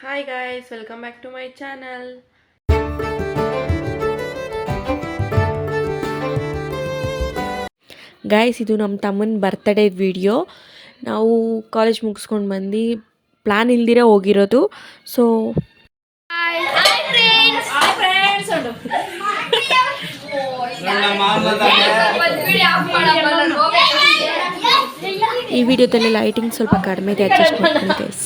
Hi guys, welcome back to my channel. Guys ಇದು ನಮ್ಮ ತಮ್ಮನ ಬರ್ತ್ಡೇ ವಿಡಿಯೋ. ನಾವು ಕಾಲೇಜ್ ಮುಗಿಸ್ಕೊಂಡು ಬಂದು ಪ್ಲಾನ್ ಇಲ್ದಿರ ಹೋಗಿರೋದು. ಸೊ ಈ ವಿಡಿಯೋದಲ್ಲಿ ಲೈಟಿಂಗ್ ಸ್ವಲ್ಪ ಕಡಿಮೆ ಇದೆ, ಅಡ್ಜಸ್ಟ್ ಮಾಡ್ತೀನಿ ಗೈಸ್.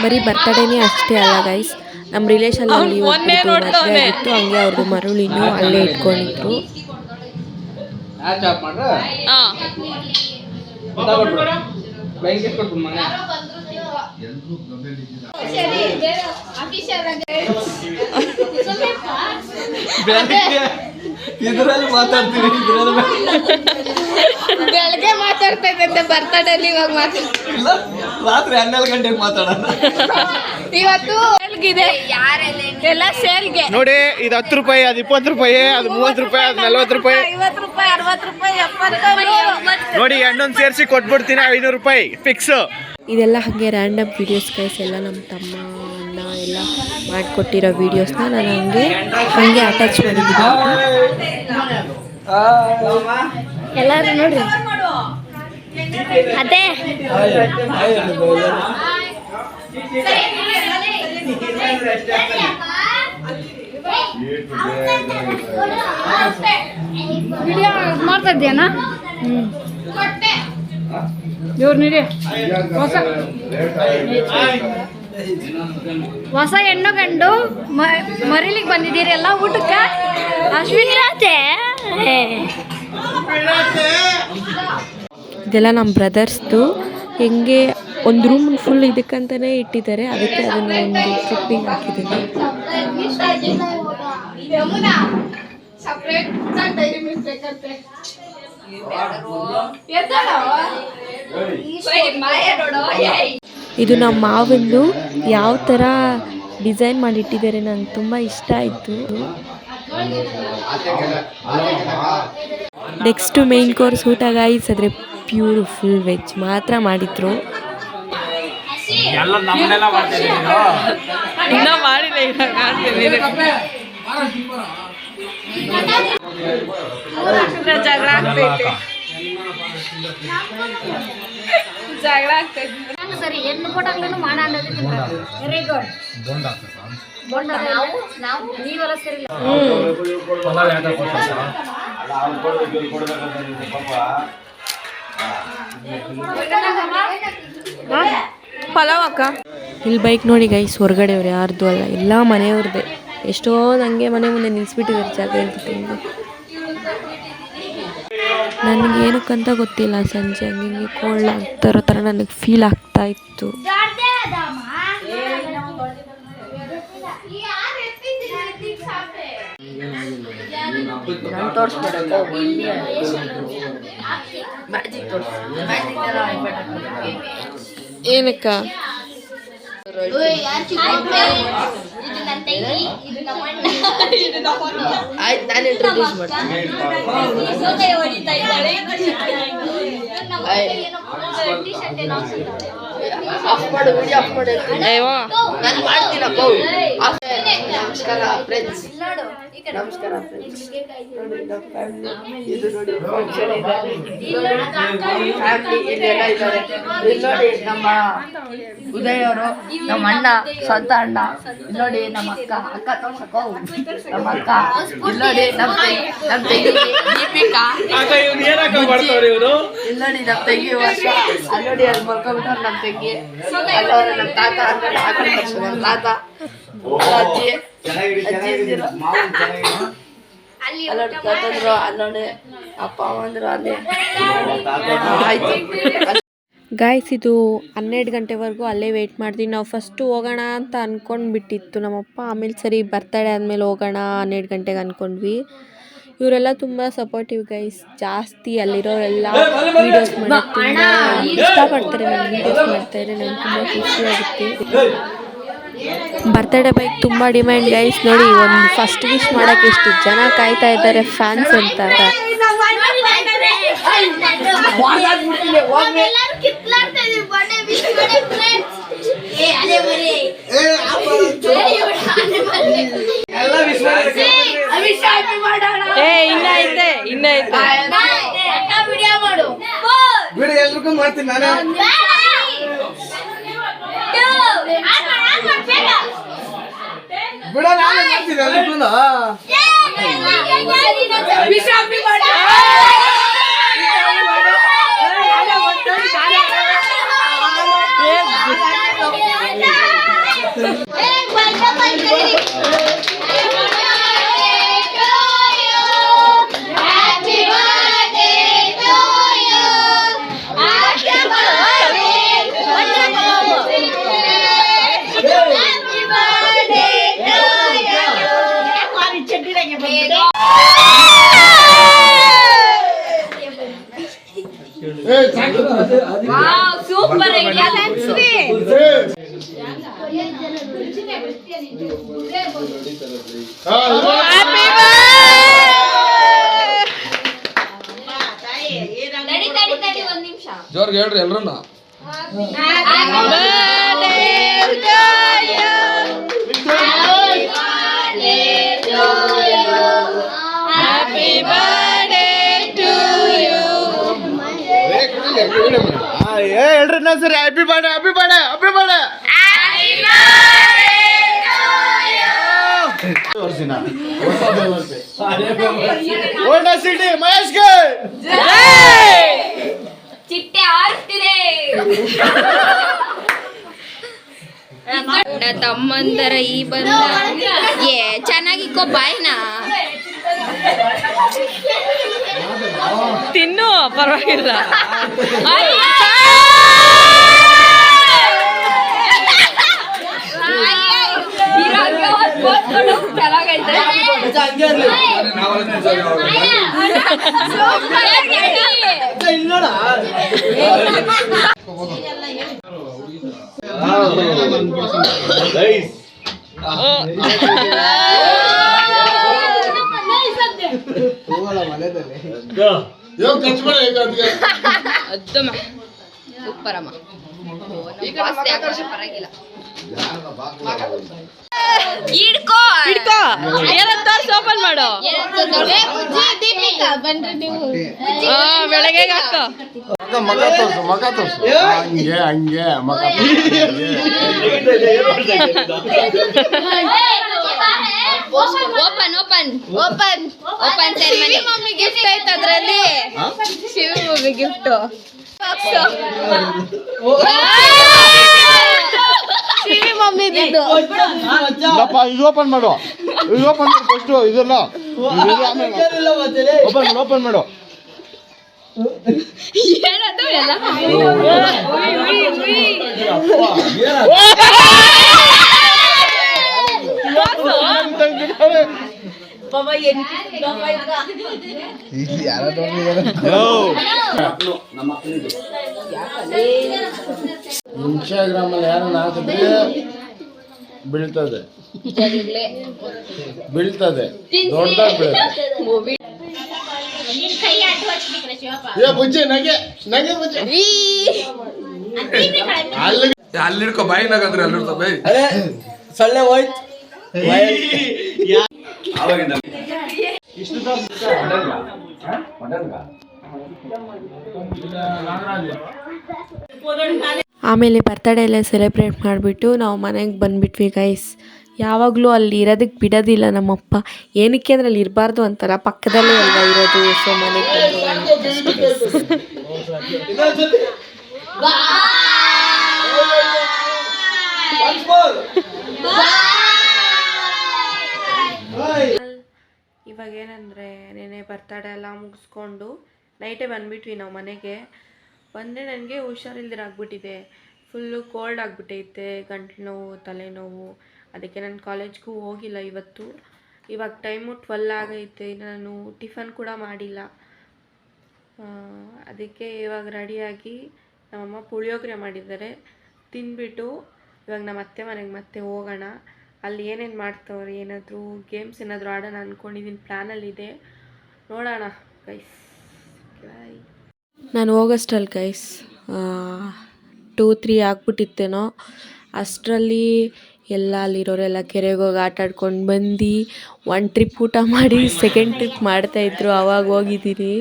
ಬರೀ ಬರ್ತಡೇನೇ ಅಷ್ಟೇ ಅಲ್ಲ ಗೈಸ್, ನಮ್ಮ ರಿಲೇಷನ್ ಅಲ್ಲಿ ಮದುವೆ ಆಗಿತ್ತು, ಹಂಗೆ ಅವ್ರದ್ದು ಮರುಳಿನೂ ಅಲ್ಲೇ ಇಟ್ಕೊಂಡಿದ್ರು. ಇದ್ರಲ್ಲಿ ಮಾತಾಡ್ತೀನಿ, ಬೆಳಗ್ಗೆ ಮಾತಾಡ್ತಾ ಇದ್ದಂತೆ ಬರ್ತಡೇಲಿ, ಇವಾಗ ಮಾತಾಡ್ತಿಲ್ಲ. ರಾತ್ರಿ 12 ಗಂಟೆಗೆ ಮಾತಾಡೋಣ. ಇವತ್ತು ಸೇಲ್ಗಿದೆ, ಎಲ್ಲ ಸೇಲ್ಗೆ ನೋಡಿ. ಇದು 10 ರೂಪಾಯಿ, ಅದು 20 ರೂಪಾಯಿ, ಅದು 30 ರೂಪಾಯಿ, ಅದು 40 ರೂಪಾಯಿ, 50 ರೂಪಾಯಿ, 60 ರೂಪಾಯಿ, 70 ನೋಡಿ. ಹಣ್ಣೊಂದು ಸೇರಿಸಿ ಕೊಟ್ಬಿಡ್ತೀನಿ, 500 ರೂಪಾಯಿ ಫಿಕ್ಸ್. ಇದೆಲ್ಲ ಹಾಗೆ ರ್ಯಾಂಡಮ್ ವೀಡಿಯೋಸ್ ಗೈಸ್, ಎಲ್ಲ ನಮ್ಮ ತಮ್ಮ ಅಣ್ಣ ಎಲ್ಲ ಮಾಡಿಕೊಟ್ಟಿರೋ ವೀಡಿಯೋಸ್ನ ನಾನು ಹಾಗೆ ಅಟ್ಯಾಚ್ ಮಾಡಿದ್ದೀನಿ. ಎಲ್ಲರೂ ನೋಡ್ರಿ ಅದೇ ವಿಡಿಯೋ ಮಾಡ್ತಾ ಇದ್ದೀಯನಾ? ಇವ್ರು ನೀಡಿ ಹೊಸ ಹೆಣ್ಣು ಗಂಡು ಮರಿಲಿಕ್ಕೆ ಬಂದಿದ್ದೀರಿ ಎಲ್ಲ ಊಟಕ್ಕೆ. ಅಶ್ವಿನಿ ಇದೆಲ್ಲ ನಮ್ಮ ಬ್ರದರ್ಸ್ದು. ಹೆಂಗೆ ಒಂದು ರೂಮ್ ಫುಲ್ ಇದಕ್ಕಂತಲೇ ಇಟ್ಟಿದ್ದಾರೆ, ಅದಕ್ಕೆ ಅದನ್ನು ಒಂದು ಕ್ಲಿಪ್ಪಿಂಗ್ ಹಾಕಿದ್ದೀನಿ. ಇದು ನಮ್ಮ ಮಾವಂದು ಯಾವ ಥರ ಡಿಸೈನ್ ಮಾಡಿಟ್ಟಿದ್ದಾರೆ, ನಂಗೆ ತುಂಬ ಇಷ್ಟ ಆಯಿತು. ನೆಕ್ಸ್ಟ್ ಮೇನ್ ಕೋರ್ಸ್ ಊಟ ಗಾಯ್ಸ್, ಆದರೆ ಪ್ಯೂರ್ ಫುಲ್ ವೆಜ್ ಮಾತ್ರ ಮಾಡಿದ್ರು. ಇನ್ನೂ ಮಾಡಿಲ್ಲ, ಜಗಳ ಆಗ್ತೈತೆ. ಸರಿ, ಹೆಣ್ಣು ಕೊಟ್ಟಾಗ್ಲೂ ಮಾಡೋಣ. Very good. ನಾವು ನೀವೆಲ್ಲ ಸರಿ. ಪಲಾವ್ ಅಕ್ಕ. ಇಲ್ಲಿ ಬೈಕ್ ನೋಡಿ ಗೈಸ್, ಹೊರಗಡೆ ಅವ್ರು ಯಾರ್ದು ಅಲ್ಲ, ಎಲ್ಲ ಮನೆಯವ್ರದ್ದೇ. ಎಷ್ಟೋ ನನಗೆ ಮನೆ ಮುಂದೆ ನಿಲ್ಲಿಸ್ಬಿಟ್ಟಿದ್ದಾರೆ ಜಾಗ ಇರ್ತಿತ್ತು. ನನಗೆ ಏನಕ್ಕಂತ ಗೊತ್ತಿಲ್ಲ, ಸಂಜೆ ಹಂಗೆ ಕೋಲ್ಡ್ ಆಗ್ತಾರೋ ಥರ ನನಗೆ ಫೀಲ್ ಆಗ್ತಾ ಇತ್ತು. ಏನಕ್ಕ ಆಯ್ತು, ನಾನು ಇಂಟ್ರೊಡ್ಯೂಸ್ ಮಾಡ್ತೀನಿ. ನಮಸ್ಕಾರ ಫ್ರೆಂಡ್ಸ್, ನಮಸ್ಕಾರ ಫ್ರೆಂಡ್ಸ್. ಇದು ನೋಡಿ ಫಂಕ್ಷನ್ ಇದೆ, ಫ್ಯಾಮಿಲಿ ಇಲ್ಲೆಲ್ಲ ಇದ್ದಾರೆ. ಇಲ್ಲಿ ನೋಡಿ ನಮ್ಮ ಉದಯ್ ಅವರು, ನಮ್ಮ ಅಣ್ಣ, ಸ್ವಂತ ಅಣ್ಣ. ಇಲ್ಲಿ ನೋಡಿ ನಮ್ಮ ಅಕ್ಕ ತೋರ್ಸಕ್ಕೋ, ನಮ್ಮ ಅಕ್ಕ. ಇಲ್ಲಿ ನೋಡಿ ನಮ್ಮ ತಂಗಿ ದೀಪಿಕಾ. ಇಲ್ಲಿ ನೋಡಿ ನಮ್ಮ ತಂಗಿ ವರ್ಷ. ಅಲ್ಲಿ ನೋಡಿ ಅಲ್ಲಿ ಮಲ್ಕೊಂಡ್ಬಿಟ್ಟವ್ರು ನಮ್ಮ ತಂಗಿ. ಅಲ್ಲವ್ರೆ ನಮ್ಮ ತಾತ, ತಾತ ಅಜ್ಜಿ ಅಲ್ಲೋಡಿ ತಾತಂದ್ರು, ಅಲ್ಲೋಡಿ ಅಪ್ಪ ಅಮ್ಮಂದ್ರು ಅಲ್ಲೇ. ಆಯ್ತು, ಗಾಯ್ಸ್ ಇದು 12 ಗಂಟೆವರೆಗೂ ಅಲ್ಲೇ ವೆಯ್ಟ್ ಮಾಡಿದ್ವಿ. ನಾವು ಫಸ್ಟು ಹೋಗೋಣ ಅಂತ ಅಂದ್ಕೊಂಡ್ಬಿಟ್ಟಿತ್ತು ನಮ್ಮಪ್ಪ. ಆಮೇಲೆ ಸರಿ ಬರ್ತಡೇ ಆದಮೇಲೆ ಹೋಗೋಣ 12 ಗಂಟೆಗೆ ಅಂದ್ಕೊಂಡ್ವಿ. ಇವರೆಲ್ಲ ತುಂಬ ಸಪೋರ್ಟಿವ್ ಗೈಸ್. ಜಾಸ್ತಿ ಅಲ್ಲಿರೋರೆಲ್ಲ ವೀಡಿಯೋಸ್ ಮಾಡೋಕ್ಕೆ ಇಷ್ಟಪಡ್ತಾರೆ. ನಾನು ವೀಡಿಯೋಸ್ ಮಾಡ್ತಾಯಿದ್ರೆ ನಂಗೆ ತುಂಬ ಖುಷಿಯಾಗುತ್ತೆ. ಬರ್ತಡೇ ಬೈಕ್ ತುಂಬ ಡಿಮ್ಯಾಂಡ್ ಗೈಸ್. ನೋಡಿ ಒಂದು ಫಸ್ಟ್ ವಿಶ್ ಮಾಡೋಕ್ಕೆ ಎಷ್ಟು ಜನ ಕಾಯ್ತಾ ಇದ್ದಾರೆ ಫ್ಯಾನ್ಸ್ ಅಂತ. ಎಲ್ರಿಗೂ ಮಾಡ್ತೀನಿ ನಾನು. ಬಿಡ ನಾನು ಮಾಡ್ತೀನಿ ಎಲ್ರಿಗೂ. ಸೂಪರ್ ಐಡಿಯಾ ಒಂದ್ ನಿಮಿಷ ಜೋರ್ಗೆ ಹೇಳ್ರಿ ಎಲ್ರು. ಹೇಳ್ರಿ ಸರಿ. Happy birthday happy birthday happy birthday. Honda City ಮಹೇಶ್ಗೆ ಚಿಟ್ಟೆ ಆರ್ತಿದೆ. ತಮ್ಮಂದರ ಈ ಬಂದ ಚೆನ್ನಾಗಿಕ್ಕೋ ಬಾಯ್ನ ತಿನ್ನು ಪರವಾಗಿಲ್ಲ. ಸೂಪರ್ ಅಮ್ಮ. ಪರವಾಗಿಲ್ಲ. ಹಿಡ್ಕೋ ಏನಂತ ಓಪನ್ ಮಾಡು. ಬನ್ರಿ ನೀವು ಬೆಳಗ್ಗೆ ಹಾಕೋ. ಮಗ ತೋರ್ಸು ಮಗ ತೋರ್ಸು. ಹಂಗೆ ಹಂಗೆ ಮಗ. Open open open open ceremony. Mummy gift ಐತೆ ಅದ್ರಲ್ಲಿ. Shiva mummy gift. Shivi mummy ಇದು ಓಪನ್ ಮಾಡು. ಇದು ಓಪನ್ ಮಾಡು ಫಸ್ಟ್. ಇದೆಲ್ಲ ಓಪನ್ ಮಾಡು. ಏನದು ಎಲ್ಲ ಇನ್ಸ್ಟಾಗ್ರಾಮ್ ಅಲ್ಲಿ ಯಾರು ಹಾಕಿದ್ರೆ ಬೀಳ್ತದೆ ದೊಡ್ಡದಾಗಿ ಬೀಳುತ್ತೆ. ಬುಜ್ಜಿ ನಗೆ ನಗೆ ಬುಜ್ಜಿ ಅಲ್ಲಿ ಹಿಡ್ಕೊ ಬಾಯಿ ನಗಂದ್ರೆ ಅಲ್ಲಿ ಇರ್ತಾವ ಬೈ. ಸೊಳ್ಳೆ ಹೋಯ್ತು. ಆಮೇಲೆ ಬರ್ತಡೇ ಎಲ್ಲ ಸೆಲೆಬ್ರೇಟ್ ಮಾಡಿಬಿಟ್ಟು ನಾವು ಮನೆಗೆ ಬಂದುಬಿಟ್ವಿ ಗೈಸ್. ಯಾವಾಗಲೂ ಅಲ್ಲಿ ಇರೋದಕ್ಕೆ ಬಿಡೋದಿಲ್ಲ ನಮ್ಮಪ್ಪ. ಏನಕ್ಕೆ ಅಂದರೆ ಅಲ್ಲಿ ಇರಬಾರ್ದು ಅಂತಾರ. ಪಕ್ಕದಲ್ಲೇ ಅಲ್ವಾ ಇರೋದು. ಸೊ ಮನೆಗೆ ಇವಾಗ ಏನಂದರೆ ನೆನೆ ಬರ್ತಡೇ ಎಲ್ಲ ಮುಗಿಸ್ಕೊಂಡು ನೈಟೇ ಬಂದುಬಿಟ್ವಿ ನಾವು ಮನೆಗೆ. ಬಂದರೆ ನನಗೆ ಹುಷಾರಿಲ್ದಿರ ಆಗ್ಬಿಟ್ಟಿದೆ. ಫುಲ್ಲು ಕೋಲ್ಡ್ ಆಗಿಬಿಟ್ಟೈತೆ, ಗಂಟ್ಲು ನೋವು, ತಲೆನೋವು. ಅದಕ್ಕೆ ನಾನು ಕಾಲೇಜ್ಗೂ ಹೋಗಿಲ್ಲ ಇವತ್ತು. ಇವಾಗ ಟೈಮು 12 ಆಗೈತೆ, ನಾನು ಟಿಫನ್ ಕೂಡ ಮಾಡಿಲ್ಲ. ಅದಕ್ಕೆ ಇವಾಗ ರೆಡಿಯಾಗಿ ನಮ್ಮಮ್ಮ ಪುಳಿಯೋಗರೆ ಮಾಡಿದ್ದಾರೆ, ತಿಂದ್ಬಿಟ್ಟು ಇವಾಗ ನಮ್ಮ ಅತ್ತೆ ಮನೆಗೆ ಮತ್ತೆ ಹೋಗೋಣ. ಅಲ್ಲಿ ಏನೇನು ಮಾಡ್ತವ್ರೆ, ಏನಾದರೂ ಗೇಮ್ಸ್ ಏನಾದರೂ ಆಡೋಣ ಅಂದ್ಕೊಂಡಿದ್ದೀನಿ, ಪ್ಲ್ಯಾನಲ್ಲಿದೆ, ನೋಡೋಣ ಗೈಸ್. ನಾನು ಹೋಗೋಷ್ಟರಲ್ಲಿ ಗೈಸ್ 2-3 ಆಗ್ಬಿಟ್ಟಿತ್ತೇನೋ. ಅಷ್ಟರಲ್ಲಿ ಎಲ್ಲ ಅಲ್ಲಿರೋರೆಲ್ಲ ಕೆರೆಗೆ ಹೋಗಿ ಆಟ ಆಡ್ಕೊಂಡು ಬಂದು 1 ಟ್ರಿಪ್ ಊಟ ಮಾಡಿ 2nd ಟ್ರಿಪ್ ಮಾಡ್ತಾಯಿದ್ರು, ಆವಾಗ ಹೋಗಿದ್ದೀನಿ.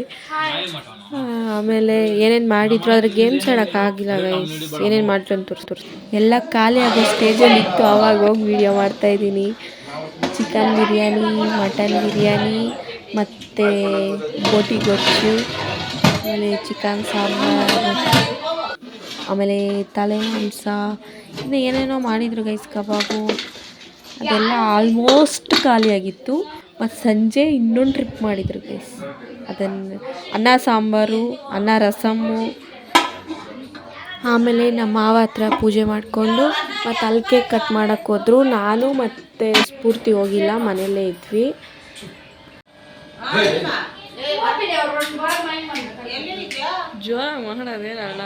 ಆಮೇಲೆ ಏನೇನು ಮಾಡಿದ್ರು, ಆದರೆ ಗೇಮ್ಸ್ ಆಡೋಕ್ಕಾಗಿಲ್ಲ ಗೈಸ್. ಏನೇನು ಮಾಡಿದ್ರು ಅಂತ ತೋರಿಸ್ತಾರೆ, ಎಲ್ಲ ಖಾಲಿ ಆಗೋ ಸ್ಟೇಜಲ್ಲಿ ಇತ್ತು, ಆವಾಗ ಹೋಗಿ ವೀಡಿಯೋ ಮಾಡ್ತಾಯಿದ್ದೀನಿ. ಚಿಕನ್ ಬಿರಿಯಾನಿ, ಮಟನ್ ಬಿರಿಯಾನಿ ಮತ್ತು ಬೋಟಿ ಗೊಜ್ಜು, ಆಮೇಲೆ ಚಿಕನ್ ಸಾಂಬಾರು, ಆಮೇಲೆ ತಲೆ ಮಾಂಸ, ಇನ್ನು ಏನೇನೋ ಮಾಡಿದರು ಗೈಸ್, ಕಬಾಬು. ಅದೆಲ್ಲ ಆಲ್ಮೋಸ್ಟ್ ಖಾಲಿಯಾಗಿತ್ತು. ಮತ್ತು ಸಂಜೆ ಇನ್ನೊಂದು ಟ್ರಿಪ್ ಮಾಡಿದರು ಗೈಸ್. ಅದನ್ನು ಅನ್ನ ಸಾಂಬಾರು, ಅನ್ನ ರಸಮ್ಮು. ಆಮೇಲೆ ನಮ್ಮ ಮಾವ ಹತ್ರ ಪೂಜೆ ಮಾಡಿಕೊಂಡು ಮತ್ತು ಅಲ್ಲಿ ಕೇಕ್ ಕಟ್ ಮಾಡೋಕ್ಕೆ ಹೋದ್ರು. ನಾನು ಮತ್ತು ಸ್ಫೂರ್ತಿ ಹೋಗಿಲ್ಲ, ಮನೆಯಲ್ಲೇ ಇದ್ವಿ. ಜೋರಾಗಿ ಮಾಡೋದೇನಲ್ಲ,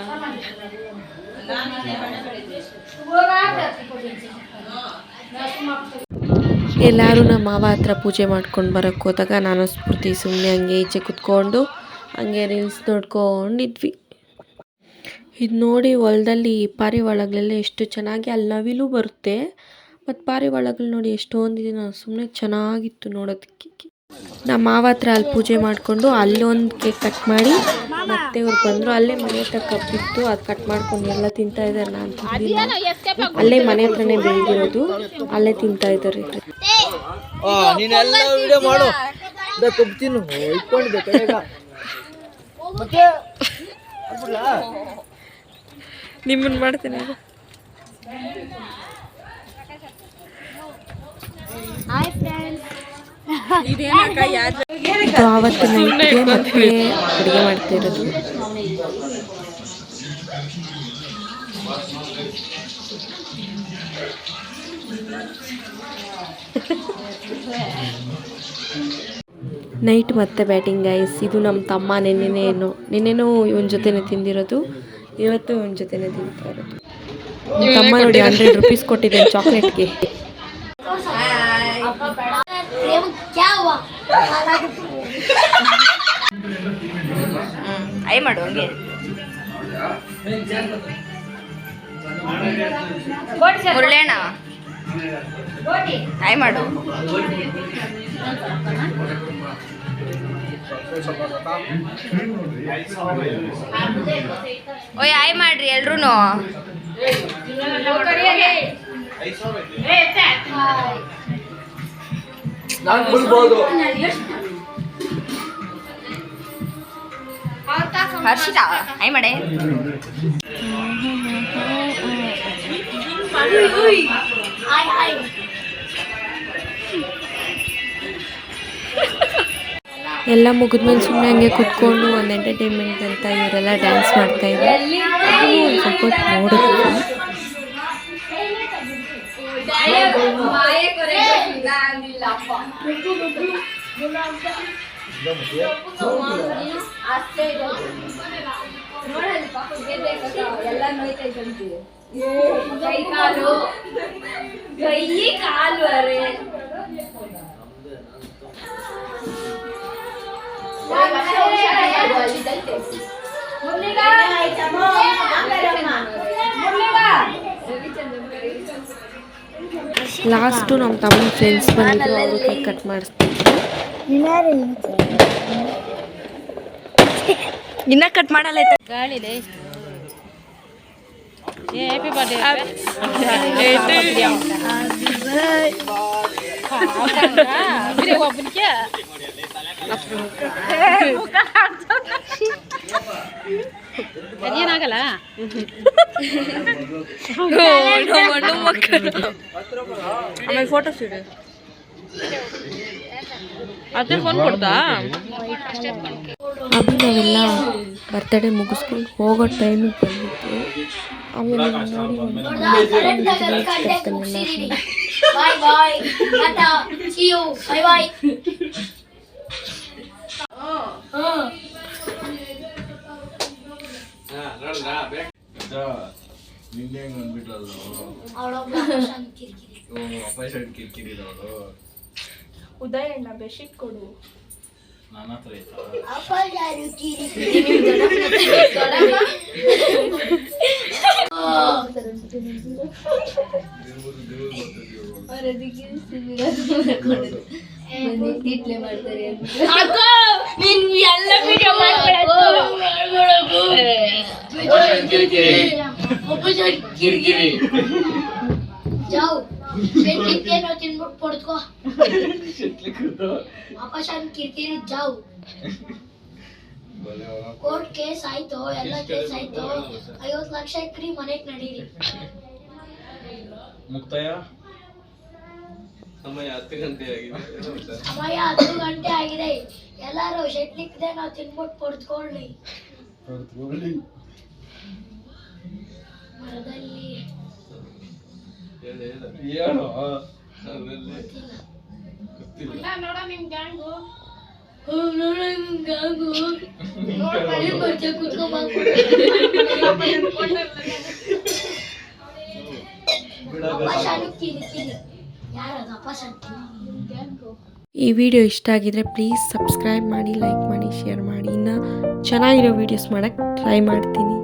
ಎಲ್ಲರೂ ನಮ್ಮ ಮಾವ ಹತ್ರ ಪೂಜೆ ಮಾಡ್ಕೊಂಡು ಬರೋಕ್ಕೆ ಹೋದಾಗ ನಾನು ಸ್ಫೂರ್ತಿ ಸುಮ್ಮನೆ ಹಂಗೆ ಈಚೆ ಕುತ್ಕೊಂಡು ಹಂಗೆ ರೀಲ್ಸ್ ನೋಡ್ಕೊಂಡಿದ್ವಿ. ಇದು ನೋಡಿ, ಹೊಲದಲ್ಲಿ ಪಾರಿವಾಳಗಳೆಲ್ಲ ಎಷ್ಟು ಚೆನ್ನಾಗಿ, ಅಲ್ಲಿ ನವಿಲು ಬರುತ್ತೆ ಮತ್ತು ಪಾರಿವಾಳಗಳು ನೋಡಿ ಎಷ್ಟೊಂದಿದೆ. ನಾನು ಸುಮ್ಮನೆ ಚೆನ್ನಾಗಿತ್ತು ನೋಡೋದಕ್ಕೆ. ನಮ್ಮ ಮಾವ ಹತ್ರ ಅಲ್ಲಿ ಪೂಜೆ ಮಾಡಿಕೊಂಡು ಅಲ್ಲೊಂದು ಕೇಕ್ ಕಟ್ ಮಾಡಿ ಮತ್ತೆ ಅವ್ರು ಬಂದರು. ಅಲ್ಲೇ ಮನೆ ಹತ್ರ ಕಬ್ಬಿತ್ತು, ಅದು ಕಟ್ ಮಾಡ್ಕೊಂಡು ಎಲ್ಲ ತಿಂತಾಯಿದ್ದಾರೆ. ನಾನು ತಿಂದಿಲ್ಲ, ಅಲ್ಲೇ ಮನೆ ಹತ್ರನೇ ಬೆಳೆದಿರೋದು, ಅಲ್ಲೇ ತಿಂತಾಯಿದ್ದಾರೆ. ನೀನೆಲ್ಲ ವಿಡಿಯೋ ಮಾಡು, ಕಬ್ಬಿನ ಇಟ್ಕೊಂಡಿದ್ದೆ ನಿಮ್ಮನ್ನು ಮಾಡ್ತೀನಿ. ಆವತ್ತು ನೈಟ್ಗೆ ಮತ್ತೆ ಅಡುಗೆ ಮಾಡ್ತಾ ಇರೋದು. ನೈಟ್ ಮತ್ತೆ ಬ್ಯಾಟಿಂಗ್ ಗೈಸ್. ಇದು ನಮ್ಮ ತಮ್ಮ ನಿನ್ನೆನೂ ಇವನ ಜೊತೆನೇ ತಿಂದಿರೋದು, ಇವತ್ತು ಇವನ ಜೊತೆನೇ ತಿಂತಾ ಇರೋದು. ತಮ್ಮ ನೋಡಿ 100 ರೂಪೀಸ್ ಕೊಟ್ಟಿದ್ದೇನೆ ಚಾಕ್ಲೇಟ್ಗೆ. ಐ ಮಾಡು ಹಂಗೆ ಮುರಳೇಣ, ಐ ಮಾಡು. ಓಯ್ ಆಯ್ ಮಾಡ್ರಿ ಎಲ್ರೂ. ಹರ್ಷಿತಾ ಆಯ್ ಮಾಡೆ. ಎಲ್ಲ ಮುಗಿದ್ಮೇಲೆ ಸುಮ್ಮನೆ ಹಂಗೆ ಕುತ್ಕೊಂಡು ಒಂದು ಎಂಟರ್ಟೈನ್ಮೆಂಟ್ ಅಂತ ಇವರೆಲ್ಲ ಡ್ಯಾನ್ಸ್ ಮಾಡ್ತಾಯಿದ್ರು. ಒಂದು ಸ್ವಲ್ಪ ಹೊತ್ತು ನೋಡಿದ್ವಿ. ಲಾಸ್ಟು ನಮ್ಮ ತಮ್ಮನ ಫ್ರೆಂಡ್ಸ್ ಬಂದಿದ್ರು, ಅವರು ಕೇಕ್ ಕಟ್ ಮಾಡಿಸ್ತಿದ್ರು. ಇನ್ನ ಕಟ್ ಮಾಡಲ್ಲ ಗಾಳಿದೆ. Happy birthday. ಏನಾಗಲ್ಲ. ಆಮೇಲೆ ಫೋಟೋ ಶೂಟ್ ಅದೇ ಫೋನ್ ಕೊಡ್ತಾ ಅಭಿ ನಾವೆಲ್ಲ ಬರ್ತಡೇ ಮುಗಿಸ್ಕೊಂಡು ಹೋಗೋ ಟೈಮಿಗೆ ಬಂದಿತ್ತು. ಆಮೇಲೆ ನೋಡಿ bye bye tata see you bye bye. ನಿನ್ನೆ ಹೆಂಗ್ ಬಂದ್ಬಿಟ್ರಲ್ಲ ಕಿರಿಕಿರಿ ಉದಯ ಅಣ್ಣ ಬೆಡ್ಶೀಟ್ ಕೊಡು. ನನ್ನ ಹತ್ರ ಐತಾ ಕಿರಿಕಿರಿ ಜಾವ್ ಏನೋ ತಿನ್ಬಿಟ್ಟು ಪಡ್ಕೋ ವಾಪಸ್ ಕಿರಿಕಿರಿ ಜಾವ್. ಕೋರ್ಟ್ ಕೇಸ್ ಆಯ್ತು, ಎಲ್ಲ ಕೇಸ್ ಆಯ್ತು, 50 ಲಕ್ಷ ಇಕ್ರಿ ಮನೆಗ್ ನಡೀರಿ. ಮುಕ್ತಾಯ ಸಮಯ 10 ಗಂಟೆ ಆಗಿದೆ. ಸಮಯ 10 ಗಂಟೆ ಆಗಿದೆ. ಎಲ್ಲಾರು ಶೆಟ್ಲಿಕ್ದೆ ನಾವು ತಿನ್ಬಿಟ್ಟು ಪಡ್ಕೊಳ್ಳಿ. ಮರದಲ್ಲಿ ಏನು ನೋಡ ನಿಮ್ ಗ್ಯಾಂಗು ಈ ವಿಡಿಯೋ ಇಷ್ಟ ಆಗಿದ್ರೆ ಪ್ಲೀಸ್ ಸಬ್ಸ್ಕ್ರೈಬ್ ಮಾಡಿ, ಲೈಕ್ ಮಾಡಿ, ಶೇರ್ ಮಾಡಿ. ಇನ್ನು ಚೆನ್ನಾಗಿರೋ ವೀಡಿಯೋಸ್ ಮಾಡೋಕ್ಕೆ ಟ್ರೈ ಮಾಡ್ತೀನಿ.